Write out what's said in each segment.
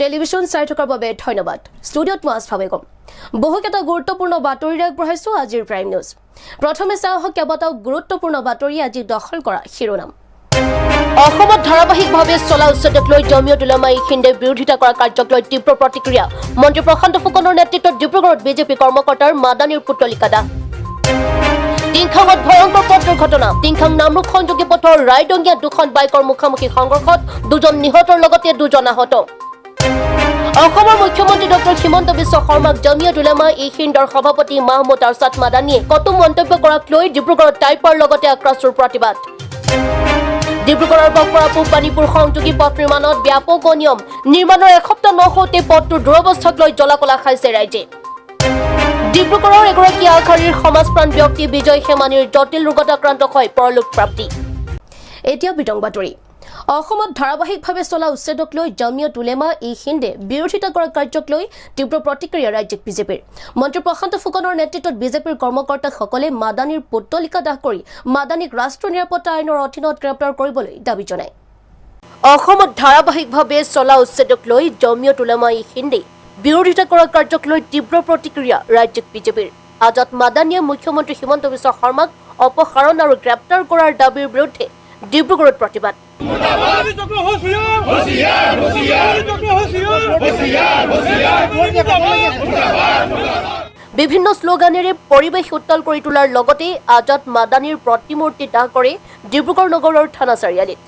Television চাই থকাৰ বাবে ধন্যবাদ। ষ্টুডিঅ'ত মই আছফাবে কম। বহুকেইটা গুৰুত্বপূৰ্ণ বাতৰি আগবঢ়াইছো আজিৰ প্ৰাইম নিউজ। প্ৰথমে চাওঁ কেইবাটাও গুৰুত্বপূৰ্ণ বাতৰি আজি দখল কৰা শিৰোনাম। অসমত ধাৰাবাহিকভাৱে চলা উচ্ছেদক লৈ জমিয়ত উলামা ই হিন্দে বিৰোধিতা কৰা কাৰ্যক লৈ তীব্ৰ প্ৰতিক্ৰিয়া। মন্ত্ৰী প্ৰশান্ত ফুকনৰ নেতৃত্বত ডিব্ৰুগড়ত বিজেপি কৰ্মকৰ্তাৰ মাদানীৰ পুতলিকা দাহ। টিংখাঙত ভয়ংকৰ পথ দুৰ্ঘটনা। টিংখাং নামৰূপ সংযোগী পথৰ ৰায়ডঙিয়াত দুখন বাইকৰ মুখামুখি সংঘৰ্ষত দুজন নিহতৰ লগতে দুজন আহত। অসমৰ মুখ্যমন্ত্ৰী ডক্টৰ হিমন্ত বিশ্ব শৰ্মাক জমিয়ত উলামা ই হিন্দৰ সভাপতি মাহমুদ আৰছাদ মাদানীয়ে কটু মন্তব্য কৰাক লৈ ডিব্ৰুগড়ত টাইপাৰ লগতে আক্ৰাস্তৰ প্ৰতিবাদ। ডিব্ৰুগড়ৰ বকৰা পূব বাণীপুৰ সংযোগী পথ নিৰ্মাণত ব্যাপক অনিয়ম। নিৰ্মাণৰ এসপ্তাহ নহওঁতে পথটোৰ দুৰৱস্থাক লৈ জ্বলাকলা খাইছে ৰাইজে। ডিব্ৰুগড়ৰ এগৰাকী আগশাৰীৰ সমাজপ্ৰাণ ব্যক্তি বিজয় হেমানীৰ জটিল ৰোগত আক্ৰান্ত হৈ পৰলোক প্ৰাপ্তি। এতিয়া বিতং বাতৰি। অসমত ধাৰাবাহিকভাৱে চলা উচ্ছেদক লৈ জমিয়ত উলেমা ই হিন্দে বিৰোধিতা কৰা কাৰ্যক লৈ তীব্ৰ প্ৰতিক্ৰিয়া ৰাজ্যিক বিজেপিৰ। মন্ত্ৰী প্ৰশান্ত ফুকনৰ নেতৃত্বত বিজেপিৰ কৰ্মকৰ্তাসকলে মাদানীৰ পুতলিকা দাহ কৰি মাদানীক ৰাষ্ট্ৰীয় নিৰাপত্তা আইনৰ অধীনত গ্ৰেপ্তাৰ কৰিবলৈ দাবী জনায়। অসমত ধাৰাবাহিকভাৱে চলা উচ্ছেদক লৈ জমিয়ত উলেমা ই হিন্দে বিৰোধিতা কৰা কাৰ্যক লৈ তীব্ৰ প্ৰতিক্ৰিয়া ৰাজ্যিক বিজেপিৰ। আজাদ মাদানীয়ে মুখ্যমন্ত্ৰী হিমন্ত বিশ্ব শৰ্মাক অপসাৰণ আৰু গ্ৰেপ্তাৰ কৰাৰ দাবীৰ বিৰুদ্ধে ডিব্ৰুগড়ত প্ৰতিবাদ। বিভিন্ন শ্লোগানেৰে পৰিৱেশ উত্তাল কৰি তোলাৰ লগতে আজাদ মাদানীৰ প্ৰতিমূৰ্তি দাহ কৰে ডিব্ৰুগড় নগৰৰ থানা চাৰিআলিত।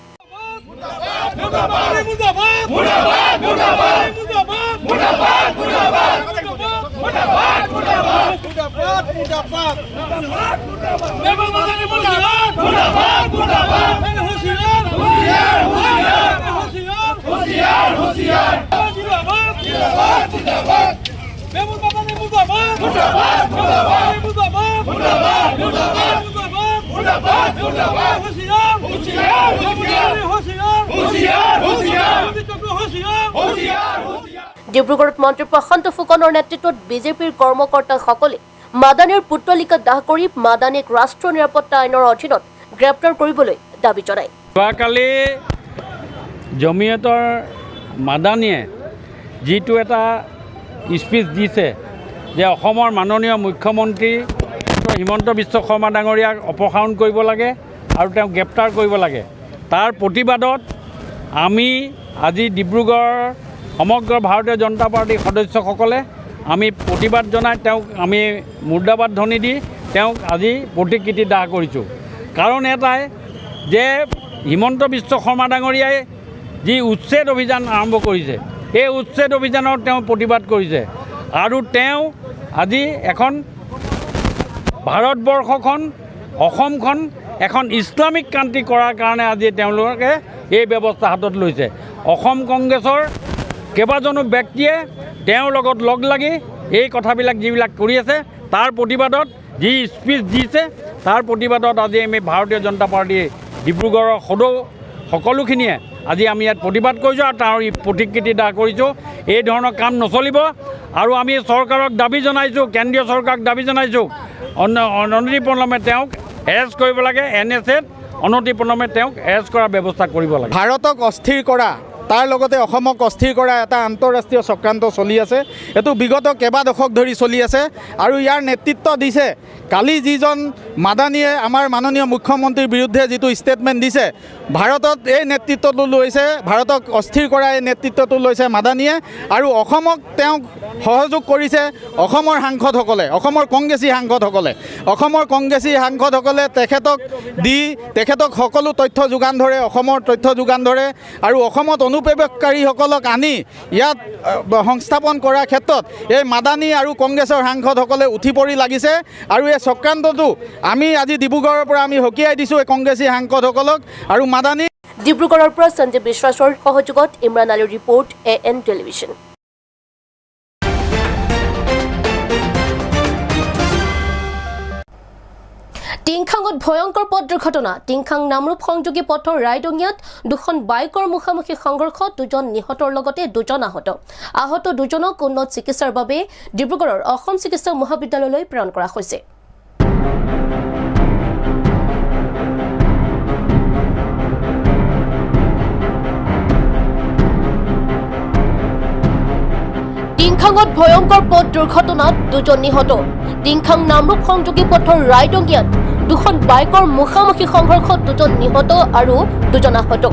ডিব্ৰুগড়ত মন্ত্ৰী প্ৰশান্ত ফুকনৰ নেতৃত্বত বিজেপিৰ কৰ্মকৰ্তাসকলে মাদানীৰ পুতলিকা দাহ কৰি মাদানীক ৰাষ্ট্ৰীয় নিৰাপত্তা আইনৰ অধীনত গ্ৰেপ্তাৰ কৰিবলৈ দাবী জনায়। যোৱাকালি জমিয়তৰ মাদানীয়ে যিটো এটা স্পীচ দিছে যে অসমৰ মাননীয় মুখ্যমন্ত্ৰী হিমন্ত বিশ্ব শৰ্মা ডাঙৰীয়াক অপসাৰণ কৰিব লাগে আৰু তেওঁক গ্ৰেপ্তাৰ কৰিব লাগে, তাৰ প্ৰতিবাদত আমি আজি ডিব্ৰুগড়ৰ সমগ্ৰ ভাৰতীয় জনতা পাৰ্টীৰ সদস্যসকলে আমি প্ৰতিবাদ জনাই তেওঁক আমি মুৰ্দাবাদ ধ্বনি দি তেওঁক আজি প্ৰতিকৃতি দাহ কৰিছোঁ। কাৰণ এটাই যে হিমন্ত বিশ্ব শৰ্মা ডাঙৰীয়াই যি উচ্ছেদ অভিযান আৰম্ভ কৰিছে, এই উচ্ছেদ অভিযানত তেওঁ প্ৰতিবাদ কৰিছে আৰু তেওঁ আজি এখন ভাৰতবৰ্ষখন অসমখন এখন ইছলামিক কাণ্ট্ৰি কৰাৰ কাৰণে আজি তেওঁলোকে এই ব্যৱস্থা হাতত লৈছে। অসম কংগ্ৰেছৰ কেইবাজনো ব্যক্তিয়ে তেওঁৰ লগত লগ লাগি এই কথাবিলাক যিবিলাক কৰি আছে তাৰ প্ৰতিবাদত যি স্পীচ দিছে তাৰ প্ৰতিবাদত আজি আমি ভাৰতীয় জনতা পাৰ্টী ডিব্ৰুগড়ৰ সকলোখিনিয়ে আজি আমি ইয়াত প্ৰতিবাদ কৰিছোঁ আৰু তাৰ প্ৰতিকৃতি দাহ কৰিছোঁ। এই ধৰণৰ কাম নচলিব আৰু আমি চৰকাৰক দাবী জনাইছোঁ, কেন্দ্ৰীয় চৰকাৰক দাবী জনাইছোঁ অনতিপলমে তেওঁক এৰেষ্ট কৰিব লাগে। NSAত অনতিপলমে তেওঁক এৰেষ্ট কৰাৰ ব্যৱস্থা কৰিব লাগে। ভাৰতক অস্থিৰ কৰা তাৰ লগতে অসমক অস্থিৰ কৰা এটা আন্তঃৰাষ্ট্ৰীয় চক্ৰান্ত চলি আছে। এইটো বিগত কেইবা দশক ধৰি চলি আছে আৰু ইয়াৰ নেতৃত্ব দিছে কালি যিজন মাদানীয়ে আমাৰ মাননীয় মুখ্যমন্ত্ৰীৰ বিৰুদ্ধে যিটো ষ্টেটমেণ্ট দিছে, ভাৰতত এই নেতৃত্বটো লৈছে, ভাৰতক অস্থিৰ কৰা এই নেতৃত্বটো লৈছে মাদানীয়ে আৰু অসমক তেওঁক সহযোগ কৰিছে অসমৰ সাংসদসকলে, অসমৰ কংগ্ৰেছী সাংসদসকলে। অসমৰ কংগ্ৰেছী সাংসদসকলে তেখেতক সকলো তথ্য যোগান ধৰে, অসমৰ তথ্য যোগান ধৰে আৰু অসমত অনুপ্ৰৱেশকাৰীসকলক আনি ইয়াত সংস্থাপন কৰাৰ ক্ষেত্ৰত এই মাদানী আৰু কংগ্ৰেছৰ সাংসদসকলে উঠি পৰি লাগিছে আৰু এই চক্ৰান্তটো আমি আজি ডিব্ৰুগড়ৰ পৰা আমি সকীয়াই দিছোঁ এই কংগ্ৰেছী সাংসদসকলক আৰু মাদানী। ডিব্ৰুগড়ৰ পৰা সঞ্জীৱ বিশ্বাসৰ সহযোগত ইমৰান আলীৰ ৰিপৰ্ট AN টেলিভিছন। টিংখাঙত ভয়ংকৰ পথ দুৰ্ঘটনা। টিংখাং নামৰূপ সংযোগী পথৰ ৰায়ডঙিয়াত দুখন বাইকৰ মুখামুখি সংঘৰ্ষত দুজন নিহতৰ লগতে দুজন আহত। আহত দুজনক উন্নত চিকিৎসাৰ বাবে ডিব্ৰুগড়ৰ অসম চিকিৎসা মহাবিদ্যালয়লৈ প্ৰেৰণ কৰা হৈছে। টিংখাঙত ভয়ংকৰ পথ দুৰ্ঘটনাত 2জন নিহত টিংখাং নামৰূপ সংযোগী পথৰ ৰাইডঙিয়াত 2খন বাইকৰ মুখামুখি সংঘৰ্ষত 2জন নিহত আৰু 2জন আহত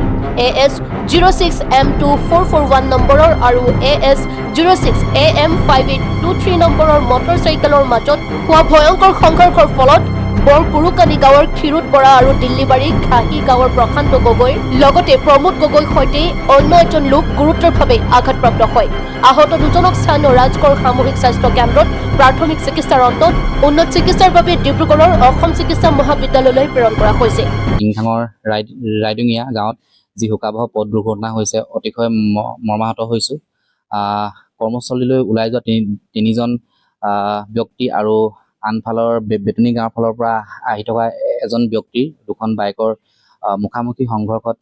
AS 06M2441 নম্বৰৰ আৰু AS 06AM5823 নম্বৰৰ মটৰচাইকেলৰ মাজত হোৱা ভয়ংকৰ সংঘৰ্ষৰ ফলত বৰকুৰুকানী গাঁৱৰ ক্ষীৰোদ বৰা আৰু দিল্লীবাৰী ঘাহি গাঁৱৰ প্ৰশান্ত গগৈ লগতে প্ৰমোদ গগৈৰ সৈতে অন্য এজন লোক গুৰুতৰভাৱে আঘাতপ্ৰাপ্ত হয় আহত 2জনক স্থানীয় ৰাজগড় সামূহিক স্বাস্থ্য কেন্দ্ৰত প্ৰাথমিক চিকিৎসাৰ অন্তত উন্নত চিকিৎসাৰ বাবে ডিব্ৰুগড়ৰ অসম চিকিৎসা মহাবিদ্যালয়লৈ প্ৰেৰণ কৰা হৈছে টিংখাঙৰ ৰাইডঙিয়া গাঁৱত যি শোকাবহ পথ দুৰ্ঘটনা হৈছে অতিশয় মৰ্মাহত হৈছোঁ কৰ্মস্থলীলৈ ওলাই যোৱা তিনিজন ব্যক্তি আৰু আনফালৰ বেতনী গাঁৱৰ ফালৰ পৰা আহি থকা এজন ব্যক্তিৰ 2খন বাইকৰ মুখামুখি সংঘৰ্ষত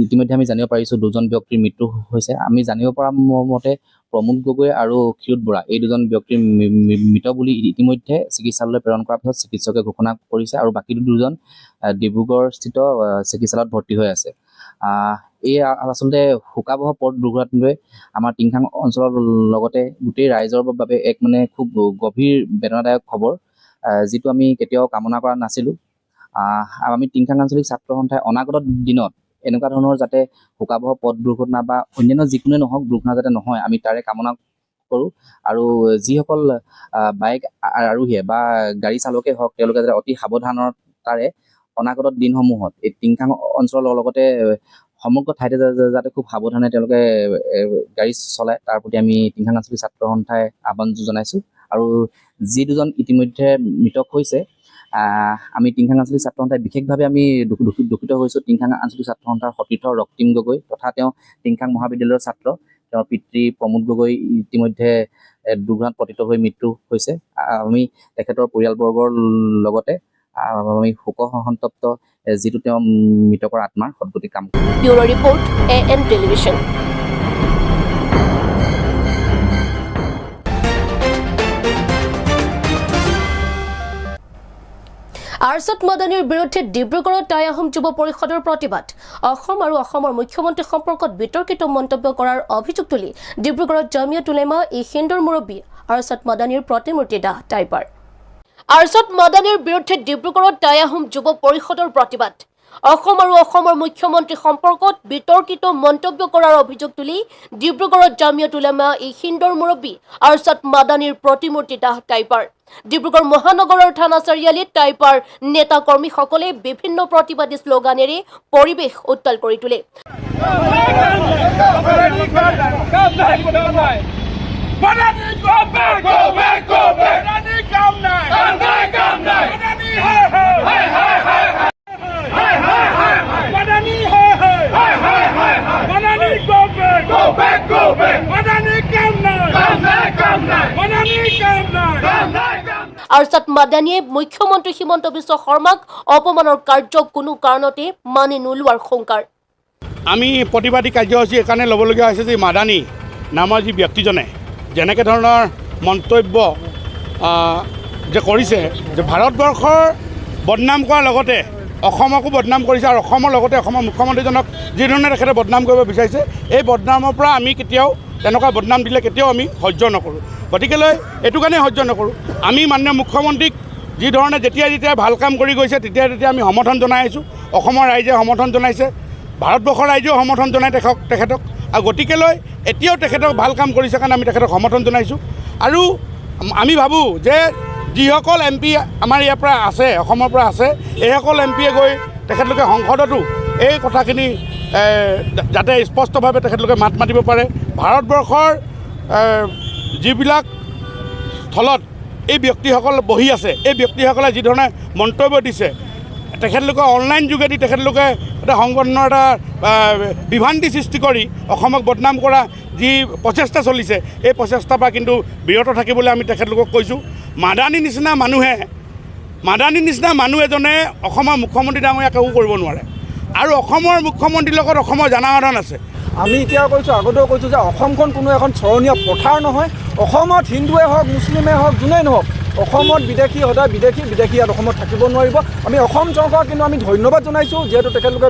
ইতিমধ্যে আমি জানিব পাৰিছোঁ 2জন ব্যক্তিৰ মৃত্যু হৈছে আমি জানিব পৰা মতে প্ৰমোদ গগৈ আৰু ক্ষীৰোদ বৰা এই 2জন ব্যক্তিৰ মৃত বুলি ইতিমধ্যে চিকিৎসালয়লৈ প্ৰেৰণ কৰাৰ পিছত চিকিৎসকে ঘোষণা কৰিছে আৰু বাকী 2জন ডিব্ৰুগড়স্থিত চিকিৎসালয়ত ভৰ্তি হৈ আছে এই আচলতে শোকাবহ পথ দুৰ্ঘটনাটোৱে আমাৰ টিংখাং অঞ্চলৰ লগতে গোটেই ৰাইজৰ বাবে এক মানে খুব গভীৰ বেদনাদায়ক খবৰ যিটো আমি কেতিয়াও কামনা কৰা নাছিলোঁ আমি টিংখাং আঞ্চলিক ছাত্ৰ সন্থাই অনাগত দিনত এনেকুৱা ধৰণৰ যাতে শোকাবহ পথ দুৰ্ঘটনা বা অন্যান্য যিকোনোৱে নহওক দুৰ্ঘটনা যাতে নহয় আমি তাৰে কামনা কৰোঁ আৰু যিসকল বাইক আৰোহীয়ে বা গাড়ী চালকেই হওক তেওঁলোকে যাতে অতি সাৱধানতাৰে অনাগত দিনসমূহত এই টিংখাং অঞ্চলৰ লগতে সমগ্ৰ ঠাইতে যাতে খুব সাৱধানে তেওঁলোকে গাড়ী চলায় তাৰ প্ৰতি আমি টিংখাং আঞ্চলিক ছাত্ৰ সন্থাই আহ্বান জনাইছোঁ আৰু যি 2জন ইতিমধ্যে মৃতক হৈছে আমি টিংখাং আঞ্চলিক ছাত্ৰ সন্থাই বিশেষভাৱে আমি দুখিত হৈছোঁ টিংখাং আঞ্চলিক ছাত্ৰ সন্থাৰ সতীৰ্থ ৰক্তিম গগৈ তথা তেওঁ টিংখাং মহাবিদ্যালয়ৰ ছাত্ৰ তেওঁৰ পিতৃ প্ৰমোদ গগৈ ইতিমধ্যে দুৰ্ঘটনাত পতিত হৈ মৃত্যু হৈছে আমি তেখেতৰ পৰিয়ালবৰ্গৰ লগতে আমি শোক সন্তপ্ত যিটো তেওঁ মৃতকৰ আত্মাৰ সদ্গতি কাম ব্যুৰ' ৰিপৰ্ট AN টেলিভিছন আৰছত মদনীৰ বিৰুদ্ধে ডিব্ৰুগড়ত টাই আহোম যুৱ পৰিষদৰ প্ৰতিবাদ অসম আৰু অসমৰ মুখ্যমন্ত্ৰী সম্পৰ্কত বিতৰ্কিত মন্তব্য কৰাৰ অভিযোগ তুলি ডিব্ৰুগড়ত জামিয়াত উলেমা হিন্দৰ মুৰব্বী আৰছত মদনীৰ প্ৰতিমূৰ্তি দাহ টাইপাৰ আৰছত মদনীৰ বিৰুদ্ধে ডিব্ৰুগড়ত টাই আহোম যুৱ পৰিষদৰ প্ৰতিবাদ অসম আৰু অসমৰ মুখ্যমন্ত্ৰী সম্পৰ্কত বিতৰ্কিত মন্তব্য কৰাৰ অভিযোগ তুলি ডিব্ৰুগড়ত জামিয়াত উলেমা হিন্দৰ মুৰব্বী আৰছত মদনীৰ প্ৰতিমূৰ্তি দাহ টাইপাৰ ডিব্ৰুগড় মহানগৰৰ থানা চাৰিআলিত টাইপাৰ নেতা কৰ্মীসকলে বিভিন্ন প্ৰতিবাদী শ্লোগানেৰে পৰিৱেশ উত্তাল কৰি তোলে আৰছত মাদানীয়ে মুখ্যমন্ত্ৰী হিমন্ত বিশ্ব শৰ্মাক অপমানৰ কাৰ্য কোনো কাৰণতে মানি নোলোৱাৰ শংকাৰ আমি প্ৰতিবাদী কাৰ্যসূচী একাৰণে ল'বলগীয়া হৈছে যে মাদানী নামৰ যি ব্যক্তিজনে যেনেকৈ ধৰণৰ মন্তব্য যে কৰিছে যে ভাৰতবৰ্ষৰ বদনাম কৰাৰ লগতে অসমকো বদনাম কৰিছে আৰু অসমৰ লগতে অসমৰ মুখ্যমন্ত্ৰীজনক যি ধৰণে তেখেতে বদনাম কৰিব বিচাৰিছে এই বদনামৰ পৰা আমি কেতিয়াও তেনেকুৱা বদনাম দিলে কেতিয়াও আমি সহ্য নকৰোঁ গতিকেলৈ এইটো কাৰণেই সহ্য নকৰোঁ আমি মাননীয় মুখ্যমন্ত্ৰীক যি ধৰণে যেতিয়া ভাল কাম কৰি গৈছে তেতিয়া আমি সমৰ্থন জনাই আহিছোঁ অসমৰ ৰাইজে সমৰ্থন জনাইছে ভাৰতবৰ্ষৰ ৰাইজেও সমৰ্থন জনাই তেখেতক আৰু গতিকেলৈ এতিয়াও তেখেতক ভাল কাম কৰিছে কাৰণে আমি তেখেতক সমৰ্থন জনাইছোঁ আৰু আমি ভাবোঁ যে যিসকল MP আমাৰ ইয়াৰ পৰা আছে অসমৰ পৰা আছে এইসকল MPয়ে গৈ তেখেতলোকে সংসদতো এই কথাখিনি যাতে স্পষ্টভাৱে তেখেতলোকে মাত মাতিব পাৰে ভাৰতবৰ্ষৰ যিবিলাক স্থলত এই ব্যক্তিসকল বহি আছে এই ব্যক্তিসকলে যি ধৰণে মন্তব্য দিছে তেখেতলোকে অনলাইন যোগেদি তেখেতলোকে এটা সংগঠনৰ এটা বিভ্ৰান্তি সৃষ্টি কৰি অসমক বদনাম কৰা যি প্ৰচেষ্টা চলিছে এই প্ৰচেষ্টাৰ পৰা কিন্তু বিৰত থাকিবলৈ আমি তেখেতলোকক কৈছোঁ মাদানী নিচিনা মানুহ এজনে অসমৰ মুখ্যমন্ত্ৰী ডাঙৰীয়াক একো কৰিব নোৱাৰে আৰু অসমৰ মুখ্যমন্ত্ৰীৰ লগত অসমৰ জনসাধাৰণ আছে আমি এতিয়া কৈছোঁ আগতেও কৈছোঁ যে অসমখন কোনো এখন চৰণীয়া পথাৰ নহয় অসমত হিন্দুৱে হওক মুছলিমে হওক যোনেই নহওক অসমত বিদেশী সদায় বিদেশী ইয়াত অসমত থাকিব নোৱাৰিব। আমি অসম চৰকাৰক কিন্তু আমি ধন্যবাদ জনাইছোঁ, যিহেতু তেখেতলোকে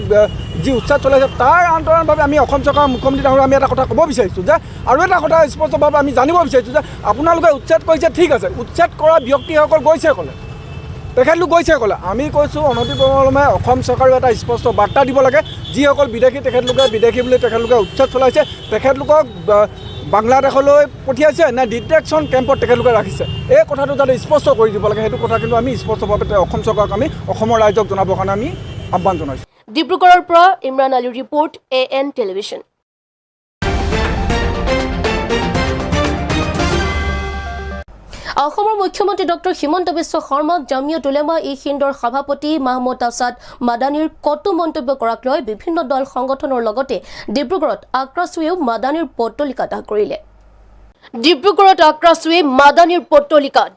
যি উচ্ছেদ চলাইছে তাৰ আন্তৰণভাৱে আমি অসম চৰকাৰৰ মুখ্যমন্ত্ৰী ডাঙৰীয়া আমি এটা কথা ক'ব বিচাৰিছোঁ যে, আৰু এটা কথা স্পষ্টভাৱে আমি জানিব বিচাৰিছোঁ যে আপোনালোকে উচ্ছেদ কৰিছে ঠিক আছে, উচ্ছেদ কৰা ব্যক্তিসকল গৈছে ক'লে, তেখেতলোক গৈছে ক'লে, আমি কৈছোঁ অনতিপলমে অসম চৰকাৰেও এটা স্পষ্ট বাৰ্তা দিব লাগে, যিসকল বিদেশী তেখেতলোকে বিদেশী বুলি তেখেতলোকে উচ্ছেদ চলাইছে, তেখেতলোকক বাংলাদেশলৈ পঠিয়াইছে নে ডিটেকশ্যন কেম্পত তেখেতলোকে ৰাখিছে, এই কথাটো যাতে স্পষ্ট কৰি দিব লাগে, সেইটো কথা কিন্তু আমি স্পষ্টভাৱে অসম চৰকাৰক আমি অসমৰ ৰাইজক জনাবৰ কাৰণে আমি আহ্বান জনাইছোঁ। ডিব্ৰুগড়ৰ পৰা ইমৰান আলীৰ ৰিপৰ্ট AN টেলিভিছন। অসমৰ মুখ্যমন্ত্ৰী ডক্টৰ হিমন্ত বিশ্ব শৰ্মাক জামিয়াত উলেমা-ই-হিন্দৰ সভাপতি মাহমুদ আছাদ মাদানীৰ কটু মন্তব্য কৰাক লৈ বিভিন্ন দল সংগঠনৰ লগতে ডিব্ৰুগড়ত আক্ৰাছুৱেও মাদানীৰ পট্টলিকা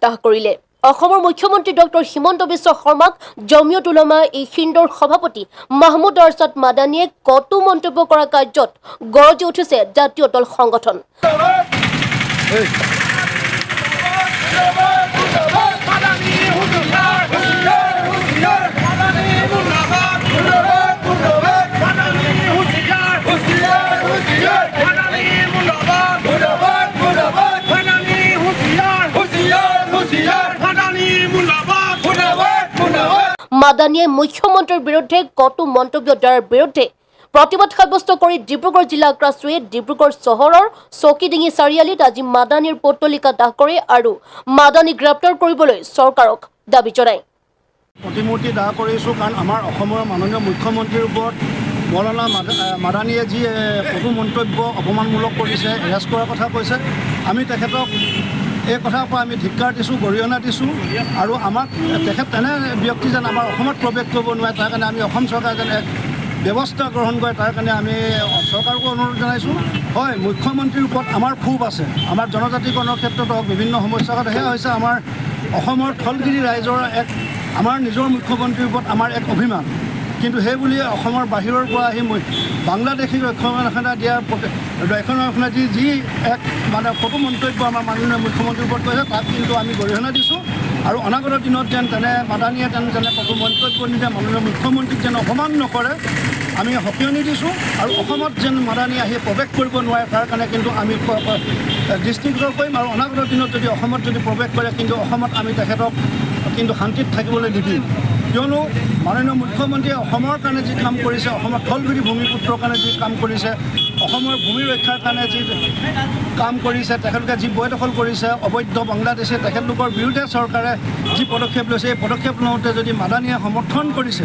দাহ কৰিলে। অসমৰ মুখ্যমন্ত্ৰী ডক্টৰ হিমন্ত বিশ্ব শৰ্মাক জামিয়াত উলেমা-ই-হিন্দৰ সভাপতি মাহমুদ আছাদ মাদানীয়ে কটু মন্তব্য কৰা কাৰ্যত গৰজি উঠিছে জাতীয় দল সংগঠন। মাদানীয়ে মুখ্যমন্ত্ৰীৰ বিৰুদ্ধে কটু মন্তব্য দিয়াৰ বিৰুদ্ধে প্ৰতিবাদ সাব্যস্ত কৰি ডিব্ৰুগড় জিলা আক্ৰাছুৱে ডিব্ৰুগড় চহৰৰ চকীডিঙি চাৰিআলিত আজি মাদানীৰ পট্টলিকা দাহ কৰে আৰু মাদানী গ্ৰেপ্তাৰ কৰিবলৈ চৰকাৰক দাবী জনায়। প্ৰতিমূৰ্তি দাহ কৰিছোঁ কাৰণ আমাৰ অসমৰ মাননীয় মুখ্যমন্ত্ৰীৰ ওপৰত মৌলানা মাদানীয়ে যি কটু মন্তব্য অপমানমূলক কৰিছে, এৰেষ্ট কৰাৰ কথা কৈছে, আমি তেখেতক এই কথাৰ পৰা আমি ধিক্কাৰ দিছোঁ, গৰিহণা দিছোঁ আৰু আমাক তেখেত তেনে ব্যক্তি যেন আমাৰ অসমত প্ৰৱেশ কৰিব নোৱাৰে, তাৰ কাৰণে আমি অসম চৰকাৰে যেন ব্যৱস্থা গ্ৰহণ কৰে, তাৰ কাৰণে আমি চৰকাৰকো অনুৰোধ জনাইছোঁ। হয়, মুখ্যমন্ত্ৰীৰ ওপৰত আমাৰ ক্ষোভ আছে, আমাৰ জনজাতিকৰণৰ ক্ষেত্ৰত হওক বিভিন্ন সমস্যাৰ কথা, সেয়া হৈছে আমাৰ অসমৰ থলগিৰি ৰাইজৰ আমাৰ নিজৰ মুখ্যমন্ত্ৰীৰ ওপৰত আমাৰ এক অভিমান, কিন্তু সেই বুলি অসমৰ বাহিৰৰ পৰা আহি বাংলাদেশী ৰক্ষণাবেক্ষণ দিয়াৰ ৰক্ষণাবেক্ষণ যি এক মানে কটু মন্তব্য আমাৰ মাননীয় মুখ্যমন্ত্ৰীৰ ওপৰত কৰিছে, তাক কিন্তু আমি গৰিহণা দিছোঁ আৰু অনাগত দিনত যেন মাদানীয়ে যেনে কটু মন্তব্য নিদিয়ে, মাননীয় মুখ্যমন্ত্ৰীক যেন অপমান নকৰে আমি সকিয়নি দিছোঁ আৰু অসমত যেন মাদানী আহি প্ৰৱেশ কৰিব নোৱাৰে তাৰ কাৰণে কিন্তু আমি দৃষ্টিগোচৰ কৰিম আৰু অনাগত দিনত যদি অসমত যদি প্ৰৱেশ কৰে কিন্তু অসমত আমি তেখেতক কিন্তু শান্তিত থাকিবলৈ নিদিম, কিয়নো মাননীয় মুখ্যমন্ত্ৰীয়ে অসমৰ কাৰণে যি কাম কৰিছে, অসমৰ থলগিৰি ভূমিপুত্ৰৰ কাৰণে যি কাম কৰিছে, অসমৰ ভূমি ৰক্ষাৰ কাৰণে যি কাম কৰিছে, তেখেতলোকে যি বৈদখল কৰিছে অবৈধ বাংলাদেশে, তেখেতলোকৰ বিৰুদ্ধে চৰকাৰে যি পদক্ষেপ লৈছে, এই পদক্ষেপ লওঁতে যদি মাদানীয়ে সমৰ্থন কৰিছে,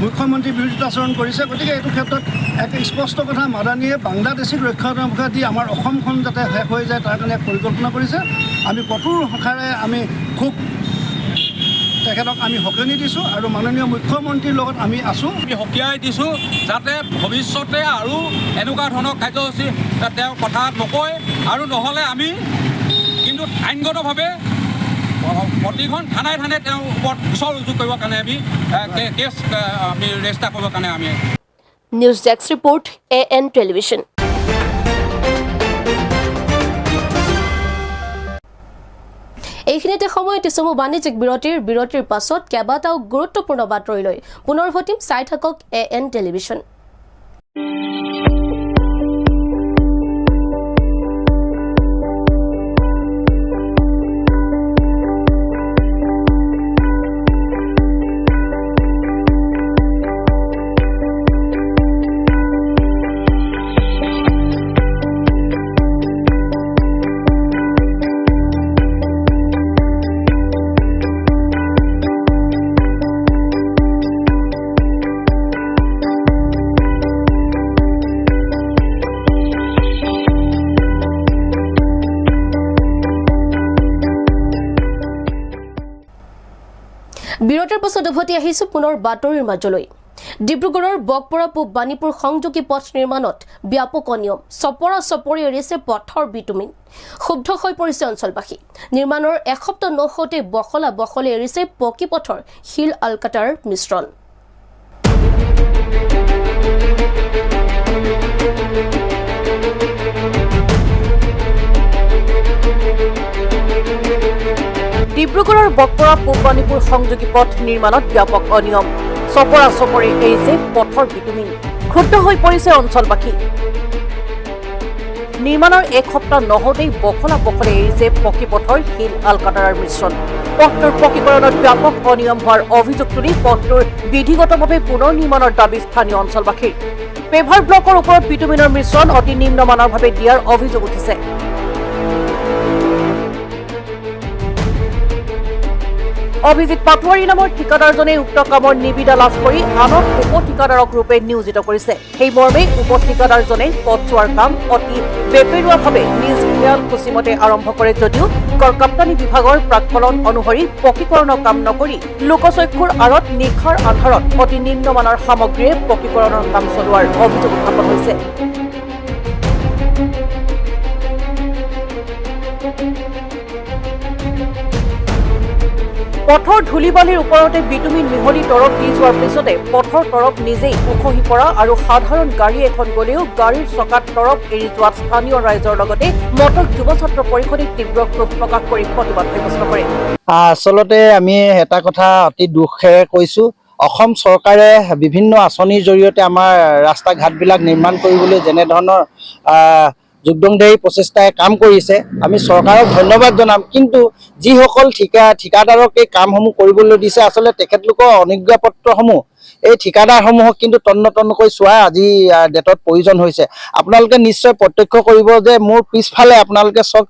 মুখ্যমন্ত্ৰী বিৰোধিতাচৰণ কৰিছে, গতিকে এইটো ক্ষেত্ৰত এক স্পষ্ট কথা, মাদানীয়ে বাংলাদেশীক ৰক্ষণাবেক্ষণ দি আমাৰ অসমখন যাতে শেষ হৈ যায় তাৰ কাৰণে পৰিকল্পনা কৰিছে। আমি কঠোৰ ভাষাৰে আমি খুব তেখেতক আমি সকিয়নি দিছোঁ আৰু মাননীয় মুখ্যমন্ত্ৰীৰ লগত আমি আছোঁ। আমি সকীয়াই দিছোঁ যাতে ভৱিষ্যতে আৰু এনেকুৱা ধৰণৰ কাৰ্যসূচী তেওঁ কথা নকয় আৰু নহ'লে আমি কিন্তু আইনগতভাৱে প্ৰতিখন থানাই তেওঁৰ ওপৰত গোচৰ ৰুজু কৰিবৰ কাৰণে আমি কেছ আমি ৰেজিষ্টাৰ কৰিবৰ কাৰণে আমি। News desk report AN television. এইখিনিতে সময় চমু বাণিজ্যিক বিৰতিৰ পাছত কেইবাটাও গুৰুত্বপূৰ্ণ বাতৰিলৈ পুনৰ ভটিম, চাই থাকক AN টেলিভিছন। বিৰতিৰ পাছত উভতি আহিছো পুনৰ বাতৰিৰ মাজলৈ। ডিব্ৰুগড়ৰ বকপৰা পূব বাণীপুৰ সংযোগী পথ নিৰ্মাণত ব্যাপক অনিয়ম, চপৰি এৰিছে পথৰ বিতুমিন, ক্ষুব্ধ হৈ পৰিছে অঞ্চলবাসী। নিৰ্মাণৰ এসপ্তাহ নহওঁতে বখলে এৰিছে পকী পথৰ শিল আলকাটাৰ মিশ্ৰণ। বকৰা পূৰ্বানীপুৰ সংযোগী পথ নিৰ্মাণত ব্যাপক অনিয়ম চপৰা চপৰি এৰিছে পথৰ বিটুমিন ক্ষুব্ধ হৈ পৰিছে অঞ্চলবাসী নিৰ্মাণৰ এক সপ্তাহ নহওঁতেই বখলা বখলে এৰিছে পকী পথৰ শিল আলকাটাৰাৰ মিশ্ৰণ পথটোৰ পকীকৰণত ব্যাপক অনিয়ম হোৱাৰ অভিযোগ তুলি পথটোৰ বিধিগতভাৱে পুনৰ নিৰ্মাণৰ দাবী স্থানীয় অঞ্চলবাসীৰ পেভাৰ ব্লকৰ ওপৰত বিটুমিনৰ মিশ্ৰণ অতি নিম্নমানৰভাৱে দিয়াৰ অভিযোগ উঠিছে অভিজিৎ পাটোৱাৰী নামৰ ঠিকাদাৰজনে উক্ত কামৰ নিবিদা লাভ কৰি আনক উপ ঠিকাদাৰক ৰূপে নিয়োজিত কৰিছে সেই মৰ্মে উপ ঠিকাদাৰজনে পথ চোৱাৰ কাম অতি বেপেৰুৱাভাৱে নিজ খেয়াল খুচিমতে আৰম্ভ কৰে যদিও গড়কাপ্তানী বিভাগৰ প্ৰাককলন অনুসৰি পকীকৰণৰ কাম নকৰি লোকচক্ষুৰ আঁৰত নিশাৰ আন্ধাৰত অতি নিম্নমানৰ সামগ্ৰীৰে পকীকৰণৰ কাম চলোৱাৰ অভিযোগ উত্থাপন হৈছে পথৰ ধূলিবালিৰ ওপৰতে বিটুমিন মিহলি তৰপ দি যোৱাৰ পিছতে পথৰ তৰপ নিজেই উখহি পৰা আৰু সাধাৰণ গাড়ী এখন গলেও গাড়ীৰ চকাত তৰপ এৰি যোৱাত স্থানীয় ৰাইজৰ লগতে মটক যুৱ ছাত্ৰ পৰিষদে তীব্ৰ ক্ষোভ প্ৰকাশ কৰি প্ৰতিবাদ সাব্যস্ত কৰে আচলতে আমি এটা কথা অতি দুখেৰে কৈছো অসম চৰকাৰে বিভিন্ন আঁচনিৰ জৰিয়তে আমাৰ ৰাস্তা ঘাটবিলাক নিৰ্মাণ কৰিবলৈ যেনে ধৰণৰ যোগদানদায়ী প্ৰচেষ্টাই কাম কৰিছে আমি চৰকাৰক ধন্যবাদ জনাম কিন্তু যিসকল ঠিকাদাৰক এই কামসমূহ কৰিবলৈ দিছে আচলতে তেখেতলোকৰ অনুজ্ঞাপত্ৰসমূহ এই ঠিকাদাৰসমূহক কিন্তু তন্নতন্নকৈ চোৱা আজি ডেটত প্ৰয়োজন হৈছে আপোনালোকে নিশ্চয় প্ৰত্যক্ষ কৰিব যে মোৰ পিছফালে আপোনালোকে চক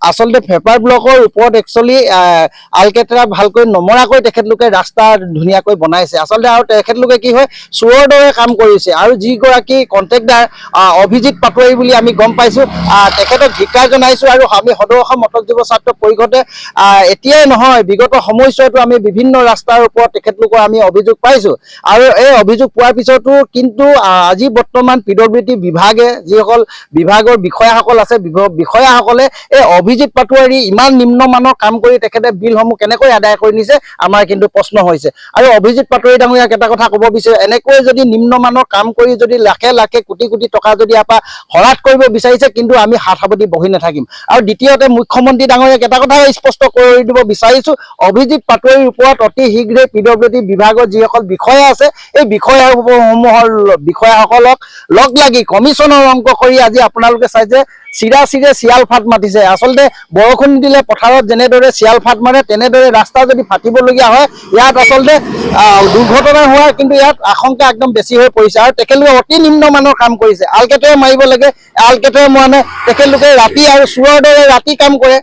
আচলতে পেপাৰ ব্লকৰ ওপৰত একচুৱেলি আলকেটৰা ভালকৈ নমৰাকৈ তেখেতলোকে ৰাস্তা ধুনীয়াকৈ বনাইছে আচলতে আৰু তেখেতলোকে কি হয় চোৰৰ দৰে কাম কৰিছে আৰু যিগৰাকী কণ্ট্ৰেক্টাৰ অভিজিৎ পাটোৱাৰী বুলি আমি গম পাইছোঁ তেখেতক ধিক্কাৰ জনাইছোঁ আৰু আমি সদৌ অসম মটক যুৱ ছাত্ৰ পৰিষদে এতিয়াই নহয় বিগত সময়ছোৱাতো আমি বিভিন্ন ৰাস্তাৰ ওপৰত তেখেতলোকৰ আমি অভিযোগ পাইছোঁ আৰু এই অভিযোগ পোৱাৰ পিছতো কিন্তু আজি বৰ্তমান পিডব্লিউডি বিভাগে যিসকল বিভাগৰ বিষয়াসকল আছে বিষয়াসকলে এই অভিজিৎ পাটোৱাৰী ইমান নিম্নমানৰ কাম কৰি তেখেতে বিলসমূহ কেনেকৈ আদায় কৰি নিছে আমাৰ কিন্তু প্ৰশ্ন হৈছে আৰু অভিজিৎ পাটোৱাৰী ডাঙৰীয়াক এটা কথা ক'ব বিচাৰোঁ এনেকৈ যদি নিম্নমানৰ কাম কৰি যদি লাখে লাখে কোটি কোটি টকা যদি আপা হৰাট কৰিব বিচাৰিছে কিন্তু আমি হাত সাৱটি বহি নাথাকিম আৰু দ্বিতীয়তে মুখ্যমন্ত্ৰী ডাঙৰীয়াক এটা কথা স্পষ্ট কৰি দিব বিচাৰিছোঁ অভিজিৎ পাটোৱাৰীৰ ওপৰত অতি শীঘ্ৰে পিডব্লিউডি বিভাগৰ যিসকল বিষয়া আছে এই বিষয়াসকলক লগ লাগি কমিশ্যনৰ অংক কৰি আজি আপোনালোকে চাইছে চিৰা চিয়াল ফাট মাতিছে আচলতে বৰষুণ দিলে পথাৰত যেনেদৰে চিয়াল ফাট মাৰে তেনেদৰে ৰাস্তা যদি ফাটিবলগীয়া হয় ইয়াত আচলতে দুৰ্ঘটনা হোৱাৰ কিন্তু ইয়াত আশংকা একদম বেছি হৈ পৰিছে আৰু তেখেতলোকে অতি নিম্নমানৰ কাম কৰিছে আলকেটৰে মাৰিব লাগে আলকেটৰে মানে তেখেতলোকে ৰাতি আৰু চোৰৰ দৰে ৰাতি কাম কৰে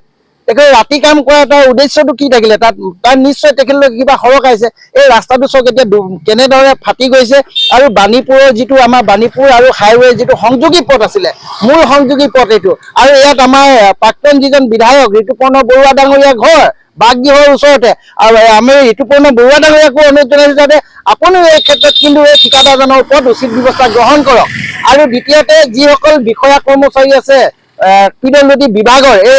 ৰাতি কাম কৰা তাৰ উদ্দেশ্যটো কি থাকিলে তাত নিশ্চয় তেখেতলোকে কিবা সৰকাইছে এই ৰাস্তাটো চক এতিয়া কেনেদৰে ফাটি গৈছে আৰু বাণীপুৰৰ যিটো আমাৰ বাণীপুৰ আৰু হাইৱে যিটো সংযোগী পথ আছিলে মূল সংযোগী পথ এইটো আৰু ইয়াত আমাৰ প্ৰাক্তন যিজন বিধায়ক ঋতুপৰ্ণ বৰুৱা ডাঙৰীয়া ঘৰ বাগগৃহৰ ওচৰতে আৰু আমি ঋতুপৰ্ণ বৰুৱা ডাঙৰীয়াকো অনুৰোধ জনাইছোঁ যাতে আপুনিও এই ক্ষেত্ৰত কিন্তু এই ঠিকাদাৰজনৰ ওপৰত উচিত ব্যৱস্থা গ্ৰহণ কৰক আৰু দ্বিতীয়তে যিসকল বিষয়া কৰ্মচাৰী আছে পিডব্লিউডি বিভাগৰ এই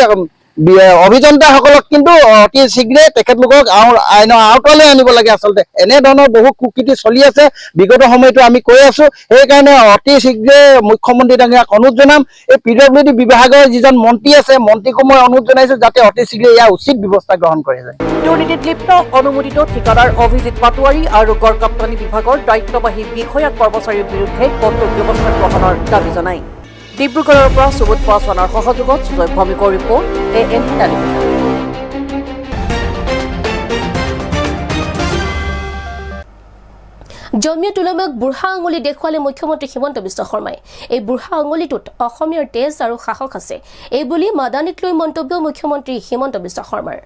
অভিযন্তাসকলক কিন্তু অতি শীঘ্ৰে তেখেতলোকক আইনৰ আওতালৈ আনিব লাগে আচলতে এনেধৰণৰ বহু কুকৃতি চলি আছে বিগত সময়তো আমি কৈ আছোঁ সেইকাৰণে অতি শীঘ্ৰে মুখ্যমন্ত্ৰী ডাঙৰীয়াক অনুৰোধ জনাম এই পিডব্লিউডি বিভাগৰ যিজন মন্ত্ৰী আছে মন্ত্ৰীকো মই অনুৰোধ জনাইছোঁ যাতে অতি শীঘ্ৰে ইয়াৰ উচিত ব্যৱস্থা গ্ৰহণ কৰে যায় দুৰ্নীতিত লিপ্ত অনুমোদিত ঠিকাদাৰ অভিজিৎ পাটোৱাৰী আৰু গড়কাপ্তানী বিভাগৰ দায়িত্ববাহী বিষয়া কৰ্মচাৰীৰ বিৰুদ্ধে কঠোৰ ব্যৱস্থা গ্ৰহণৰ দাবী জনায় ডিব্ৰুগড়ৰ পৰা সুবোধ পাছৱানৰ সহযোগত সুজয় ভৌমিকৰ ৰিপৰ্ট AN টেলিভিছন জমিয়ত উলামাক বুঢ়া আঙুলি দেখুৱালে মুখ্যমন্ত্ৰী হিমন্ত বিশ্ব শৰ্মাই এই বুঢ়া আঙুলিটোত অসমীয়াৰ তেজ আৰু সাহস আছে এই বুলি মাদানীক লৈ মন্তব্য মুখ্যমন্ত্ৰী হিমন্ত বিশ্ব শৰ্মাৰ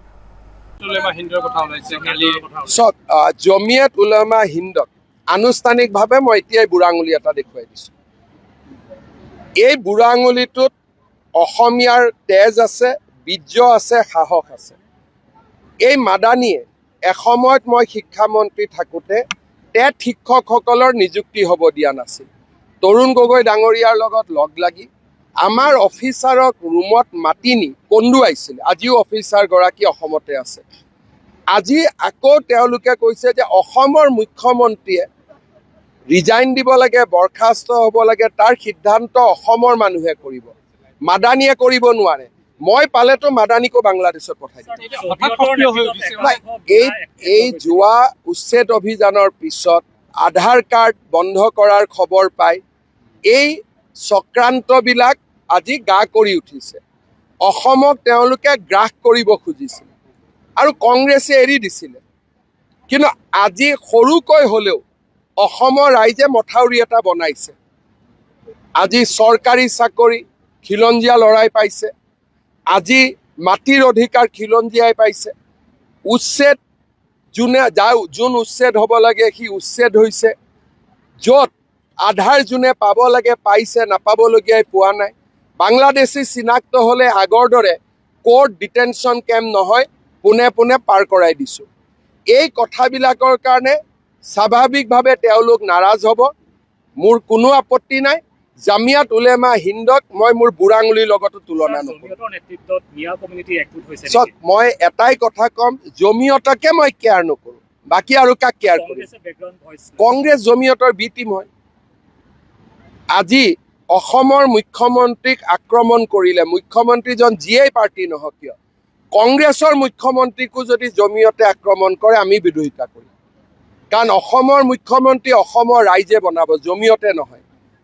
জমিয়ত উলামা হিন্দক আনুষ্ঠানিকভাৱে মই এতিয়াই বুঢ়া আঙুলি এটা দেখুৱাই দিছোঁ এই বুঢ়া আঙুলিটোত অসমীয়াৰ তেজ আছে বীৰ্য আছে সাহস আছে এই মাদানীয়ে এসময়ত মই শিক্ষামন্ত্ৰী থাকোঁতে টেট শিক্ষকসকলৰ নিযুক্তি হ'ব দিয়া নাছিল তৰুণ গগৈ ডাঙৰীয়াৰ লগত লগ লাগি আমাৰ অফিচাৰক ৰুমত মাতি নি কন্দুৱাইছিল আজিও অফিচাৰগৰাকী অসমতে আছে আজি আকৌ তেওঁলোকে কৈছে যে অসমৰ মুখ্যমন্ত্ৰীয়ে ৰিজাইন দিব লাগে বৰখাস্ত হ'ব লাগে তাৰ সিদ্ধান্ত অসমৰ মানুহে কৰিব মাদানীয়ে কৰিব নোৱাৰে মই পালেতো মাদানীকো বাংলাদেশত পঠাই দিম। এই যোৱা উচ্ছেদ অভিযানৰ পিছত আধাৰ কাৰ্ড বন্ধ কৰাৰ খবৰ পাই এই চক্ৰান্তবিলাক আজি গা কৰি উঠিছে। অসমক তেওঁলোকে গ্ৰাস কৰিব খুজিছিল আৰু কংগ্ৰেছে এৰি দিছিলে, কিন্তু আজি সৰুকৈ হ'লেও অসমৰ ৰাইজে মথাউৰি এটা বনাইছে। আজি চৰকাৰী চাকৰি খিলঞ্জীয়া লৰাই পাইছে, আজি মাটিৰ অধিকাৰ খিলঞ্জীয়াই পাইছে, উচ্ছেদ যোন উচ্ছেদ হ'ব লাগে সি উচ্ছেদ হৈছে, য'ত আধাৰ যোনে পাব লাগে পাইছে, নাপাবলগীয়াই পোৱা নাই। বাংলাদেশী চিনাক্ত হ'লে আগৰ দৰে কোৰ্ট ডিটেনশ্যন কেম্প নহয়, পোনে পোনে পাৰ কৰাই দিছোঁ। এই কথাবিলাকৰ কাৰণে স্বাভাৱিকভাৱে তেওঁলোক নাৰাজ হ'ব, মোৰ কোনো আপত্তি নাই। জামিয়াত উলেমা হিন্দক মই মোৰ বুঢ়া আঙুলিৰ লগতো তুলনা নকৰোঁ। মই এটাই কথা ক'ম, জমিয়তকে মই কেয়াৰ নকৰোঁ, বাকী আৰু কাক কেয়াৰ কৰিম? কংগ্ৰেছ জমিয়তৰ বি টিম হয়। আজি অসমৰ মুখ্যমন্ত্ৰীক আক্ৰমণ কৰিলে, মুখ্যমন্ত্ৰীজন যিয়েই পাৰ্টি নহওক কিয়, কংগ্ৰেছৰ মুখ্যমন্ত্ৰীকো যদি জমিয়তে আক্ৰমণ কৰে আমি বিৰোধিতা কৰিম। কাৰণ অসমৰ মুখ্যমন্ত্ৰী অসমৰ ৰাইজে বনাব, জমিয়তে নহয়।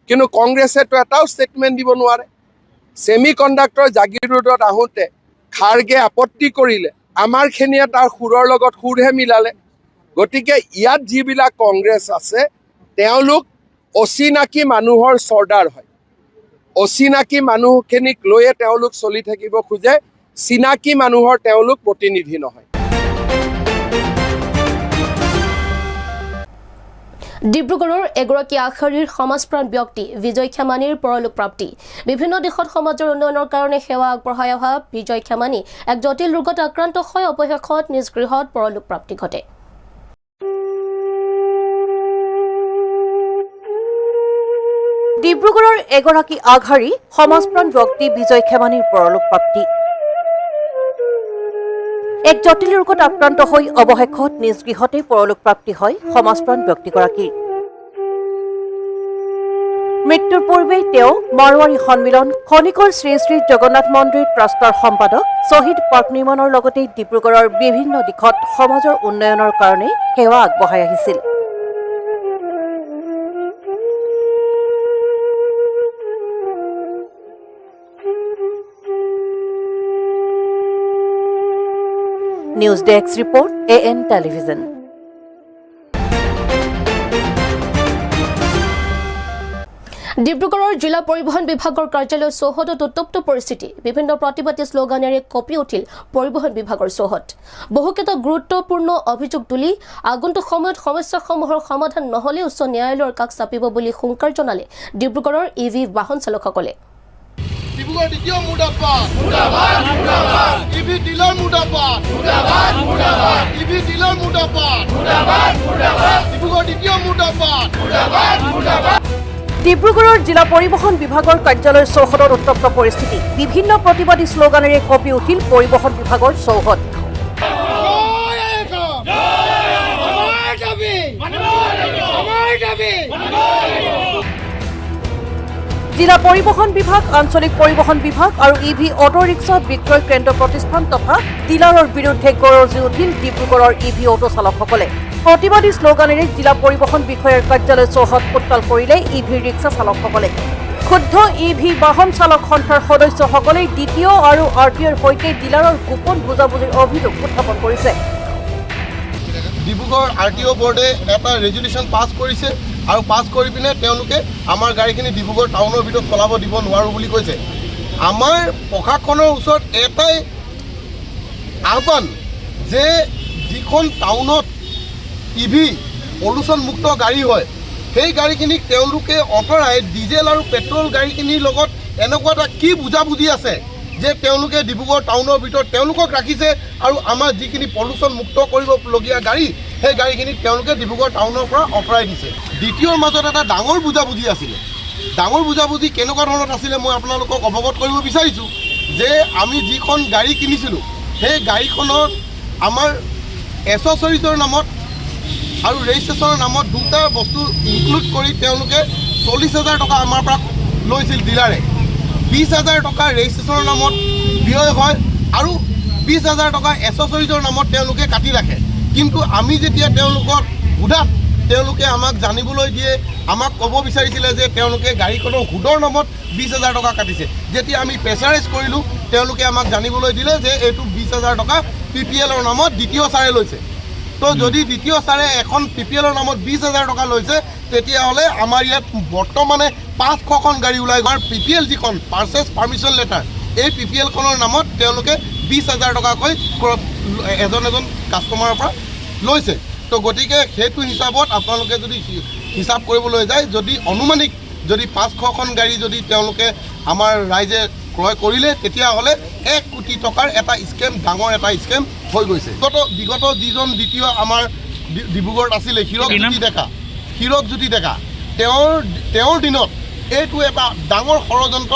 কিন্তু কংগ্ৰেছেতো এটাও ষ্টেটমেণ্ট দিব নোৱাৰে। ছেমি কণ্ডাক্টৰ জাগিৰ ৰোডত আহোঁতে খাৰ্গে আপত্তি কৰিলে, আমাৰখিনিয়ে তাৰ সুৰৰ লগত সুৰহে মিলালে। গতিকে ইয়াত যিবিলাক কংগ্ৰেছ আছে তেওঁলোক অচিনাকি মানুহৰ চৰ্দাৰ হয়। অচিনাকি মানুহখিনিক লৈয়ে তেওঁলোক চলি থাকিব খোজে, চিনাকি মানুহৰ তেওঁলোক প্ৰতিনিধি নহয়। ডিব্ৰুগড়ৰ এগৰাকী আগশাৰীৰ সমাজপ্ৰাণ ব্যক্তি বিজয় খেমানিৰ পৰলোক প্ৰাপ্তি। বিভিন্ন দিশত সমাজৰ উন্নয়নৰ কাৰণে সেৱা আগবঢ়াই অহা বিজয় খেমানি এক জটিল ৰোগত আক্ৰান্ত হৈ অৱশেষত নিজ গৃহত পৰলোক প্ৰাপ্তি ঘটে। ডিব্ৰুগড়ৰ এগৰাকী আগশাৰী সমাজপ্ৰাণ ব্যক্তি বিজয় খেমানিৰ পৰলোক প্ৰাপ্তি। এক জটিল ৰোগত আক্ৰান্ত হৈ অৱশেষত নিজ গৃহতে পৰলোক প্ৰাপ্তি হয় সমাজপ্ৰাণ ব্যক্তিগৰাকীৰ। মৃত্যুৰ পূৰ্বে তেওঁ মাৰোৱাৰী সন্মিলন, খনিকৰ শ্ৰী শ্ৰী জগন্নাথ মন্দিৰ ট্ৰাষ্টৰ সম্পাদক, শ্বহীদ পাৰ্ক নিৰ্মাণৰ লগতে ডিব্ৰুগড়ৰ বিভিন্ন দিশত সমাজৰ উন্নয়নৰ কাৰণে সেৱা আগবঢ়াই আহিছিল। News desk report AN television. ডিব্ৰুগড়ৰ জিলা পৰিবহণ বিভাগৰ কাৰ্যালয় চৌহদত উত্তপ্ত পৰিস্থিতি। বিভিন্ন প্ৰতিবাদী শ্লোগানেৰে কঁপি উঠিল পৰিবহণ বিভাগৰ চৌহদ। বহুকেইটা গুৰুত্বপূৰ্ণ অভিযোগ তুলি আগন্তুক সময়ত সমস্যাসমূহৰ সমাধান নহ'লে উচ্চ ন্যায়ালয়ৰ কাষ চাপিব বুলি হুংকাৰ জনালে ডিব্ৰুগড়ৰ EV বাহন চালকসকলে। ডিব্ৰুগড় দ্বিতীয় মুৰ্দাবাদ, মুৰ্দাবাদ, মুৰ্দাবাদ। EV ডিলাৰ মুৰ্দাবাদ, মুৰ্দাবাদ, মুৰ্দাবাদ। EV ডিলাৰ মুৰ্দাবাদ, মুৰ্দাবাদ, মুৰ্দাবাদ। ডিব্ৰুগড় দ্বিতীয় মুৰ্দাবাদ, মুৰ্দাবাদ, মুৰ্দাবাদ। ডিব্ৰুগড়ৰ জিলা পৰিবহণ বিভাগৰ কাৰ্যালয়ৰ চৌহদত উত্তপ্ত পৰিস্থিতি। বিভিন্ন প্ৰতিবাদী শ্লোগানেৰে কঁপি উঠিল পৰিবহণ বিভাগৰ চৌহদ। জিলা পৰিবহণ বিভাগ, আঞ্চলিক পৰিবহণ বিভাগ আৰু EV অটো ৰিক্সা বিক্ৰয় কেন্দ্ৰ প্ৰতিষ্ঠান তথা ডিলাৰৰ বিৰুদ্ধে গৰজি উঠিল ডিব্ৰুগড়ৰ EV অটো চালকসকলে। প্ৰতিবাদী শ্লোগানেৰে জিলা পৰিবহণ বিষয়াৰ কাৰ্যালয় চৌহদ উত্তাল কৰিলে EV ৰিক্সা চালকসকলে। ক্ষুব্ধ EV বাহন চালক সন্থাৰ সদস্যসকলে দ্বিতীয় আৰু RTOৰ সৈতে ডিলাৰৰ গোপন বুজাবুজিৰ অভিযোগ উত্থাপন কৰিছে। ডিব্ৰুগড় RTO বোৰ্ডে এটা ৰেজুলেশ্যন পাছ কৰিছে আৰু পাছ কৰি পিনে তেওঁলোকে আমাৰ গাড়ীখিনি ডিব্ৰুগড় টাউনৰ ভিতৰত চলাব দিব নোৱাৰোঁ বুলি কৈছে। আমাৰ প্ৰশাসনৰ ওচৰত এটাই আহ্বান যে যিখন টাউনত EV পলিউশ্যনমুক্ত গাড়ী হয় সেই গাড়ীখিনিক তেওঁলোকে অঁতৰাই ডিজেল আৰু পেট্ৰল গাড়ীখিনিৰ লগত এনেকুৱা এটা কি বুজাবুজি আছে যে তেওঁলোকে ডিব্ৰুগড় টাউনৰ ভিতৰত তেওঁলোকক ৰাখিছে আৰু আমাৰ যিখিনি পলিউশ্যনমুক্ত কৰিবলগীয়া গাড়ী সেই গাড়ীখিনিক তেওঁলোকে ডিব্ৰুগড় টাউনৰ পৰা আঁতৰাই দিছে। দ্বিতীয়ৰ মাজত এটা ডাঙৰ বুজাবুজি আছিলে। ডাঙৰ বুজাবুজি কেনেকুৱা ধৰণত আছিলে মই আপোনালোকক অৱগত কৰিব বিচাৰিছোঁ যে আমি যিখন গাড়ী কিনিছিলোঁ সেই গাড়ীখনত আমাৰ এচেছৰিজৰ নামত আৰু ৰেজিষ্ট্ৰেশ্যনৰ নামত দুটা বস্তু ইনক্লুড কৰি তেওঁলোকে 40,000 টকা আমাৰ পৰা লৈছিল ডিলাৰে। 20,000 টকা ৰেজিষ্ট্ৰেশ্যনৰ নামত ব্যয় হয় আৰু 20,000 টকা এচেছৰিজৰ নামত তেওঁলোকে কাটি ৰাখে। কিন্তু আমি যেতিয়া তেওঁলোকক সোধাত তেওঁলোকে আমাক জানিবলৈ দিয়ে, আমাক ক'ব বিচাৰিছিলে যে তেওঁলোকে গাড়ীখনৰ সুদৰ নামত 20,000 টকা কাটিছে। যেতিয়া আমি প্ৰেছাৰাইজ কৰিলোঁ তেওঁলোকে আমাক জানিবলৈ দিলে যে এইটো 20,000 টকা PPLৰ নামত দ্বিতীয় ছাৰে লৈছে। তো যদি দ্বিতীয় ছাৰে এখন PPLৰ নামত 20,000 টকা লৈছে তেতিয়াহ'লে আমাৰ ইয়াত বৰ্তমানে 500খন গাড়ী ওলাই গ'ল। PPL যিখন পাৰ্চেছ পাৰ্মিশ্যন লেটাৰ, এই PPLখনৰ নামত তেওঁলোকে 20,000 টকাকৈ এজন কাষ্টমাৰৰ পৰা লৈছে। তো গতিকে সেইটো হিচাপত আপোনালোকে যদি হিচাপ কৰিবলৈ যায়, যদি অনুমানিক যদি 500খন গাড়ী যদি তেওঁলোকে আমাৰ ৰাইজে ক্ৰয় কৰিলে তেতিয়াহ'লে 1 কোটি টকাৰ এটা স্কেম, ডাঙৰ এটা স্কেম হৈ গৈছে। বিগত যিজন দ্বিতীয় আমাৰ ডিব্ৰুগড়ত আছিলে হীৰকজ্যোতি ডেকা, তেওঁৰ দিনত এইটো এটা ডাঙৰ ষড়যন্ত্ৰ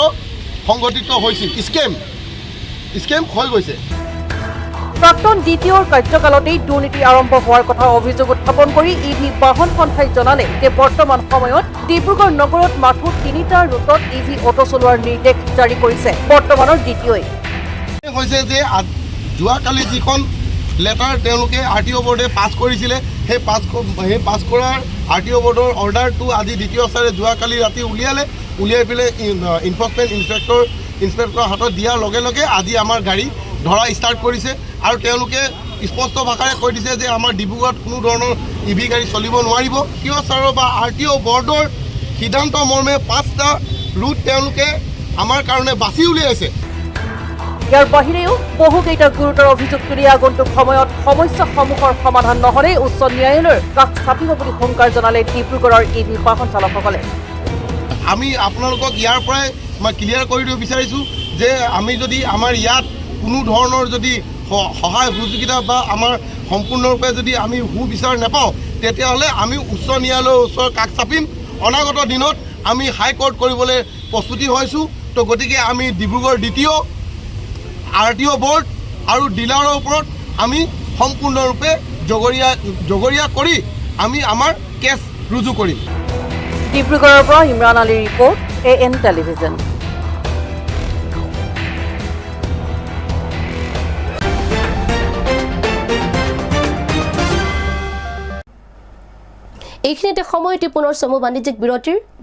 সংঘটিত হৈছিল, স্কেম হৈ গৈছে। প্ৰাক্তন দ্বিতীয়ৰ কাৰ্যকালতেই দুৰ্নীতি আৰম্ভ হোৱাৰ কথা অভিযোগ উত্থাপন কৰি EV বাহন সন্থাই জনালে যে বৰ্তমান সময়ত ডিব্ৰুগড় নগৰত মাথো 3টা ৰুটত EV অটো চলোৱাৰ নিৰ্দেশ জাৰি কৰিছে বৰ্তমানৰ দ্বিতীয়ই। হৈছে যে যোৱাকালি যিখন লেটাৰ তেওঁলোকে RTO বোৰ্ডে পাছ কৰিছিলে, সেই পাছ কৰাৰ RTO বোৰ্ডৰ অৰ্ডাৰটো আজি দ্বিতীয় ছাৰে যোৱাকালি ৰাতি উলিয়াই পেলাই ইনফৰ্চমেণ্ট ইনস্পেক্টৰৰ হাতত দিয়াৰ লগে লগে আজি আমাৰ গাড়ী ধৰা ষ্টাৰ্ট কৰিছে। আৰু তেওঁলোকে স্পষ্ট ভাষাৰে কৈ দিছে যে আমাৰ ডিব্ৰুগড়ত কোনো ধৰণৰ EV গাড়ী চলিব নোৱাৰিব। কিয় ছাৰৰ বা RTO বৰ্ডৰ সিদ্ধান্ত মৰ্মে 5টা ৰুট তেওঁলোকে আমাৰ কাৰণে বাছি উলিয়াইছে। ইয়াৰ বাহিৰেও বহুকেইটা গুৰুতৰ অভিযোগ তুলি আগন্তুক সময়ত সমস্যাসমূহৰ সমাধান নহ'লে উচ্চ ন্যায়ালয়ৰ কাষ চাপিব বুলি হুংকাৰ জনালে ডিব্ৰুগড়ৰ EV বাহন চালকসকলে। আমি আপোনালোকক ইয়াৰ পৰাই মই ক্লিয়াৰ কৰি দিব বিচাৰিছোঁ যে আমি যদি আমাৰ ইয়াত কোনো ধৰণৰ যদি সহায় সহযোগিতা বা আমাৰ সম্পূৰ্ণৰূপে যদি আমি সুবিচাৰ নাপাওঁ তেতিয়াহ'লে আমি উচ্চ ন্যায়ালয়ৰ ওচৰত কাষ চাপিম। অনাগত দিনত আমি হাইকোৰ্ট কৰিবলৈ প্ৰস্তুতি হৈছোঁ। তো গতিকে আমি ডিব্ৰুগড় দ্বিতীয় RTO বোৰ্ড আৰু ডিলাৰৰ ওপৰত আমি সম্পূৰ্ণৰূপে জগৰীয়া কৰি আমি আমাৰ কেছ ৰুজু কৰিম। ডিব্ৰুগড়ৰ পৰা ইমৰান আলীৰ ৰিপৰ্ট, AN টেলিভিজন। এইখিনিতে সময়তে পুনৰ চমু বাণিজ্যিক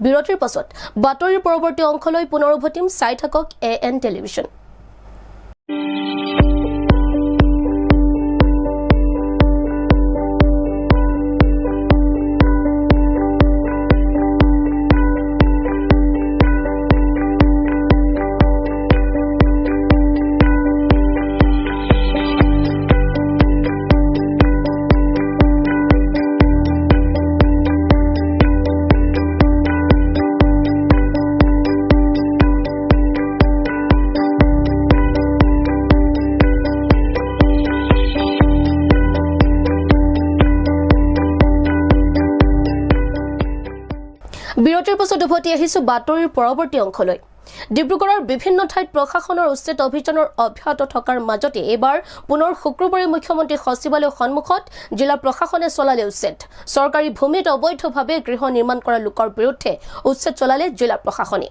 বিৰতিৰ পাছত বাতৰিৰ পৰৱৰ্তী অংশলৈ পুনৰ উভতিম। চাই থাকক AN টেলিভিজন। বিৰতিৰ পাছত উভতি আহিছো বাতৰিৰ পৰৱৰ্তী অংশলৈ। ডিব্ৰুগড়ৰ বিভিন্ন ঠাইত প্ৰশাসনৰ উচ্ছেদ অভিযানৰ অব্যাহত থকাৰ মাজতে এইবাৰ পুনৰ শুক্ৰবাৰে মুখ্যমন্ত্ৰী সচিবালয়ৰ সন্মুখত জিলা প্ৰশাসনে চলালে উচ্ছেদ। চৰকাৰী ভূমিত অবৈধভাৱে গৃহ নিৰ্মাণ কৰা লোকৰ বিৰুদ্ধে উচ্ছেদ চলালে জিলা প্ৰশাসনে।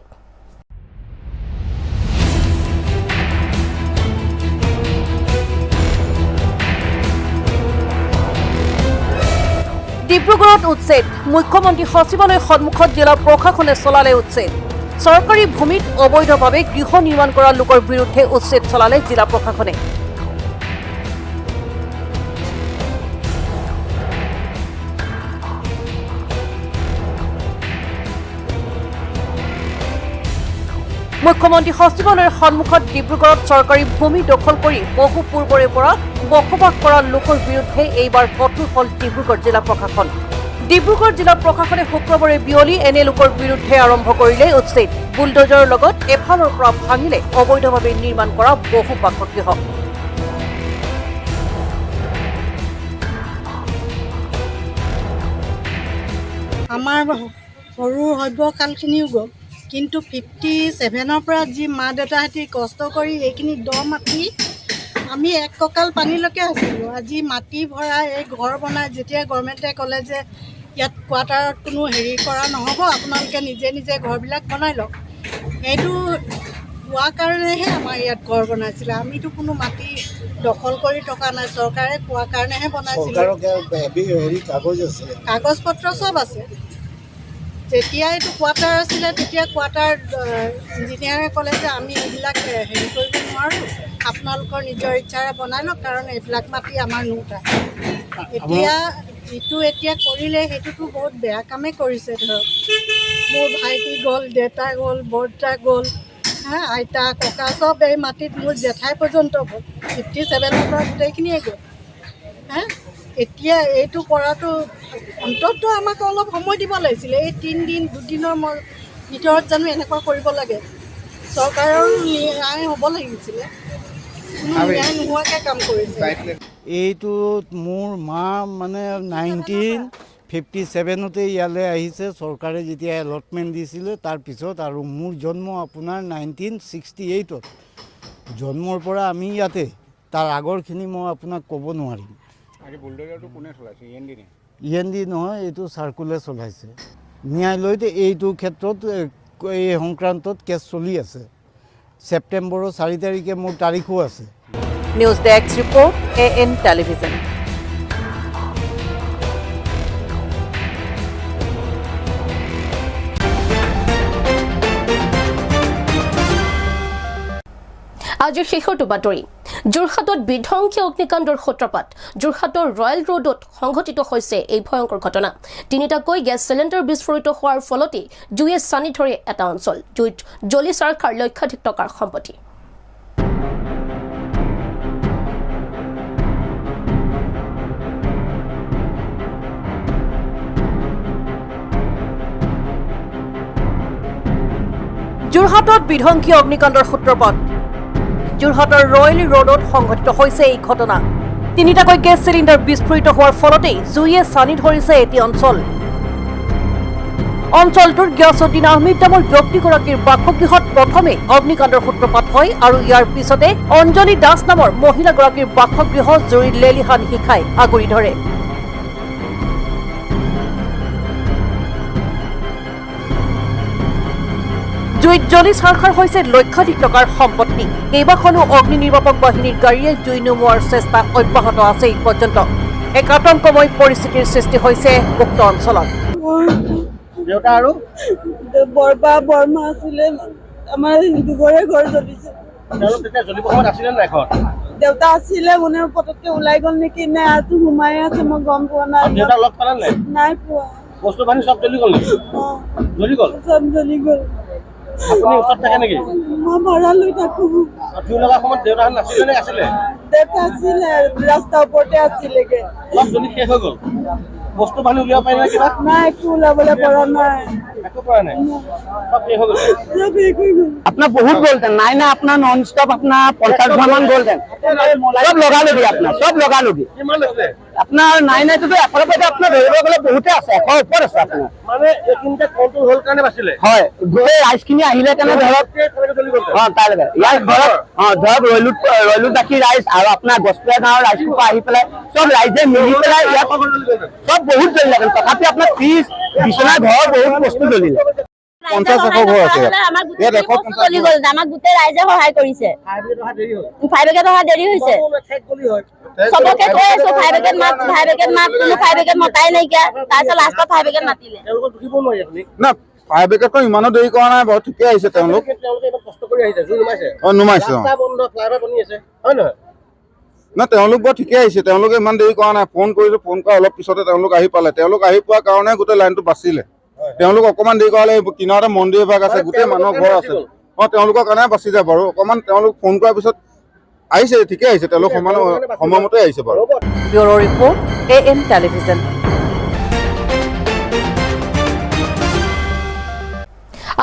ডিব্ৰুগড়ত উচ্ছেদ, মুখ্যমন্ত্ৰী সচিবালয়ৰ সন্মুখত জিলা প্ৰশাসনে চলালে উচ্ছেদ। চৰকাৰী ভূমিত অবৈধভাৱে গৃহ নিৰ্মাণ কৰা লোকৰ বিৰুদ্ধে উচ্ছেদ চলালে জিলা প্ৰশাসনে। মুখ্যমন্ত্ৰী সচিবালয়ৰ সন্মুখত ডিব্ৰুগড়ত চৰকাৰী ভূমি দখল কৰি বহু পূৰ্বৰে পৰা বসবাস কৰা লোকৰ বিৰুদ্ধে এইবাৰ কঠোৰ হ'ল ডিব্ৰুগড় জিলা প্ৰশাসন। ডিব্ৰুগড় জিলা প্ৰশাসনে শুক্ৰবাৰে বিয়লি এনে লোকৰ বিৰুদ্ধে আৰম্ভ কৰিলে উচ্ছেদ। বুলডোজাৰৰ লগত এফালৰ পৰা ভাঙিলে অবৈধভাৱে নিৰ্মাণ কৰা বহু বাসগৃহ। আমাৰ সৰু সভ্যকালখিনিও গ'ল, কিন্তু 57ৰ পৰা যি মা দেউতাহঁতি কষ্ট কৰি এইখিনি দ মাটি আমি এক কঁকাল পানীলৈকে আছিলোঁ। আজি মাটি ভৰাই এই ঘৰ বনাই যেতিয়া গভৰ্ণমেণ্টে ক'লে যে ইয়াত কোৱাৰ্টাৰত কোনো হেৰি কৰা নহ'ব, আপোনালোকে নিজে নিজে ঘৰবিলাক বনাই লওক, সেইটো পোৱাৰ কাৰণেহে আমাৰ ইয়াত ঘৰ বনাইছিলে। আমিতো কোনো মাটি দখল কৰি থকা নাই, চৰকাৰে পোৱাৰ কাৰণেহে বনাইছিলে। কাগজ পত্ৰ চব আছে। যেতিয়া এইটো কোৱাৰ্টাৰ আছিলে তেতিয়া কোৱাৰ্টাৰ ইঞ্জিনিয়াৰে ক'লে যে আমি এইবিলাক হেৰি কৰিব নোৱাৰোঁ, আপোনালোকৰ নিজৰ ইচ্ছাৰে বনাই লওক, কাৰণ এইবিলাক মাটি আমাৰ নোটা। এতিয়া কৰিলে সেইটোতো বহুত বেয়া কামেই কৰিছে। ধৰক মোৰ ভাইটি গ'ল, দেউতা গ'ল, বৰ্তা গ'ল, আইতা ককা চব এই মাটিত, মোৰ জেঠাই পৰ্যন্ত গ'ল। 57ৰ পৰা গোটেইখিনিয়ে গ'ল। এতিয়া এইটো কৰাটো অন্ততঃ আমাক অলপ সময় দিব লাগিছিলে। এই 3 দিন 2 দিনৰ ভিতৰত জানো এনেকুৱা কৰিব লাগে? চৰকাৰৰ ন্যায় হ'ব লাগিছিলে, কোনো ন্যায় নোহোৱাকৈ কাম কৰিছে। এইটোত মোৰ মা মানে 1957তে ইয়ালৈ আহিছে, চৰকাৰে যেতিয়া এলটমেণ্ট দিছিলে তাৰপিছত, আৰু মোৰ জন্ম আপোনাৰ 1968ত। জন্মৰ পৰা আমি ইয়াতে, তাৰ আগৰখিনি মই আপোনাক ক'ব নোৱাৰিম। END নহয়, এইটো চাৰ্কুলে চলাইছে। ন্যায়ালয়ত এইটো ক্ষেত্ৰত এই সংক্ৰান্তত কেছ চলি আছে। ছেপ্টেম্বৰৰ 4 তাৰিখে মোৰ তাৰিখো আছে। News desk report, AN television. আজিৰ শেষৰটো বাতৰি। যোৰহাটত বিধ্বংসী অগ্নিকাণ্ডৰ সূত্ৰপাত। যোৰহাটৰ ৰয়েল ৰোডত সংঘটিত হৈছে এই ভয়ংকৰ ঘটনা। 3টাকৈ গেছ চিলিণ্ডাৰ বিস্ফোৰিত হোৱাৰ ফলতেই জুয়ে চানি ধৰে এটা অঞ্চল। জুইত জ্বলি চাৰখাৰ লক্ষাধিক টকাৰ সম্পত্তি। যোৰহাটত বিধ্বংসী অগ্নিকাণ্ডৰ সূত্ৰপাত। যোৰহাটৰ ৰয়েল ৰোডত সংঘটিত হৈছে এই ঘটনা। 3টাকৈ গেছ চিলিণ্ডাৰ বিস্ফোৰিত হোৱাৰ ফলতেই জুয়ে চানি ধৰিছে এটি অঞ্চল। অঞ্চলটোৰ গিয়াছুদ্দিন আহমেদ নামৰ ব্যক্তিগৰাকীৰ বাসগৃহত প্ৰথমে অগ্নিকাণ্ডৰ সূত্ৰপাত হয় আৰু ইয়াৰ পিছতে অঞ্জলি দাস নামৰ মহিলাগৰাকীৰ বাসগৃহ জুইৰ লেলিহান শিখাই আগুৰি ধৰে। জুইত জ্বলি চাৰখাৰ হৈছে লক্ষাধিক টকাৰ সম্পত্তি। কেইবাখনো অগ্নি নিৰ্বাপক বাহিনীৰ গাড়ীয়ে জুই নুমুৱাৰ চেষ্টা অব্যাহত আছে। এই পৰ্যন্ত এক আতংকময় পৰিস্থিতিৰ সৃষ্টি হৈছে উক্ত অঞ্চলত। দেউতা আৰু বৰমা আছিলে, আমাৰ দুঘৰে ঘৰ জ্বলিছে। দেউতা আছিলে, মানে পটককে ওলাই গ'ল নেকি, নে আজি সোমাই আছে, মই গম পোৱা নাই। নাই পোৱা। বস্তু বাহিনী চব জ্বলি গ'ল? চব জ্বলি গ'ল। আপুনি ওচৰত থাকে নেকি? মই ভাড়া লৈ থাকো। জুই লগা সময়ত দেউতাহঁত নাছিলে নে আছিলে? দেউতা আছিলে, ৰাস্তাৰ ওপৰতে আছিলেগে। অলপ জ্বলি শেষ হৈ গ'ল। বস্তু বাহিনী উলিয়াব পাৰিলে কিবা? নাই, একো ওলাবলৈ পৰা নাই। একো পৰা নাই, সব শেষ হৈ গ'ল। আপোনাৰ বহুত গ'লহেঁতেন, নাই না আপোনাৰ নন ষ্টপ আপোনাৰ 50 মান গ'লহেঁতেন। চব লগালগি আপোনাৰ, চব লগালগি। কিমান লৈছে? আপোনাৰ নাইটোতো এফালৰ পৰা আপোনাৰ ধৰিব গ'লে বহুতে আছে, 100 ওপৰত আছে আপোনাৰ। মানে এইখিনিতে কণ্ট্ৰল হ'ল কাৰণে বাচিলে? হয়, গোটেই ৰাইজখিনি আহিলে কাৰণে ধৰক তালৈকে ইয়াৰ ঘৰত ধৰক ৰৈলুত বাকী ৰাইজ আৰু আপোনাৰ গছপুৰীয়া গাঁৱৰ ৰাইজসোপা আহি পেলাই চব ৰাইজে মিলি পেলাই ইয়াত চব বহুত জ্বলিলে। তথাপি আপোনাৰ ফ্ৰিজ, বিচনা, ঘৰ বহুত বস্তু জ্বলিলে। 50 ঘৰ আছে ইয়াত। আমাক গোটেই ৰাইজে সহায় কৰিছে। ফায়াৰ ব্ৰিগেড অহা দেৰি হৈছে। চবকে কৈ আছো ফায়াৰ ব্ৰিগেড মাত, ফায়াৰ ব্ৰিগেড মাত, কোনো ফায়াৰ ব্ৰিগেড মতাই নাইকিয়া। তাৰপিছত লাষ্টত ফায়াৰ ব্ৰিগেড মাতিলে। না ফায়াৰ ব্ৰিগেডখন ইমানো দেৰি কৰা নাই বাৰু, ঠিকে আহিছে তেওঁলোক। নুমাইছে না, তেওঁলোক বৰ ঠিকে আহিছে, তেওঁলোকে ইমান দেৰি কৰা নাই। ফোন কৰিছো, ফোন কৰা অলপ পিছতে তেওঁলোক আহি পালে। তেওঁলোক আহি পোৱাৰ কাৰণে গোটেই লাইনটো বাচিলে। তেওঁলোক অকণমান দেৰি কৰালে কিনাৰতে মন্দিৰ এভাগ আছে, গোটেই মানুহৰ ঘৰ আছে। তেওঁলোকৰ কাৰণে বাচি যায় বাৰু। অকণমান তেওঁলোক ফোন কৰাৰ পিছত আহিছে, ঠিকে আহিছে, তেওঁলোক সময়মতে আহিছে বাৰু। Bureau' report, AN television.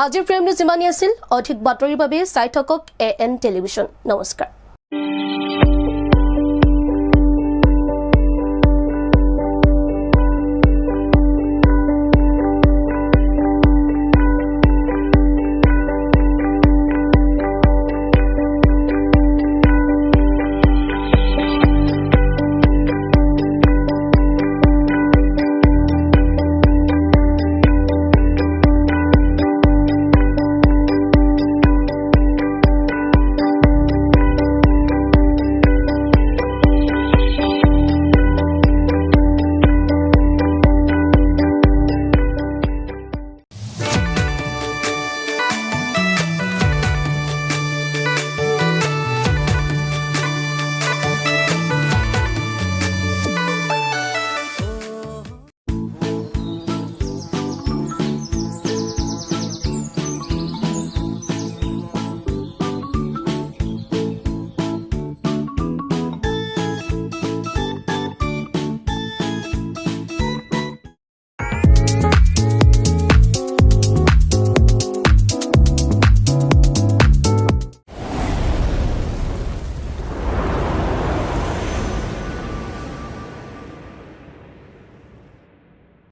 আজিৰ প্ৰেম নিউজ ইমানেই আছিল। অধিক বাতৰিৰ বাবে চাই থাকক AN টেলিভিজন। নমস্কাৰ।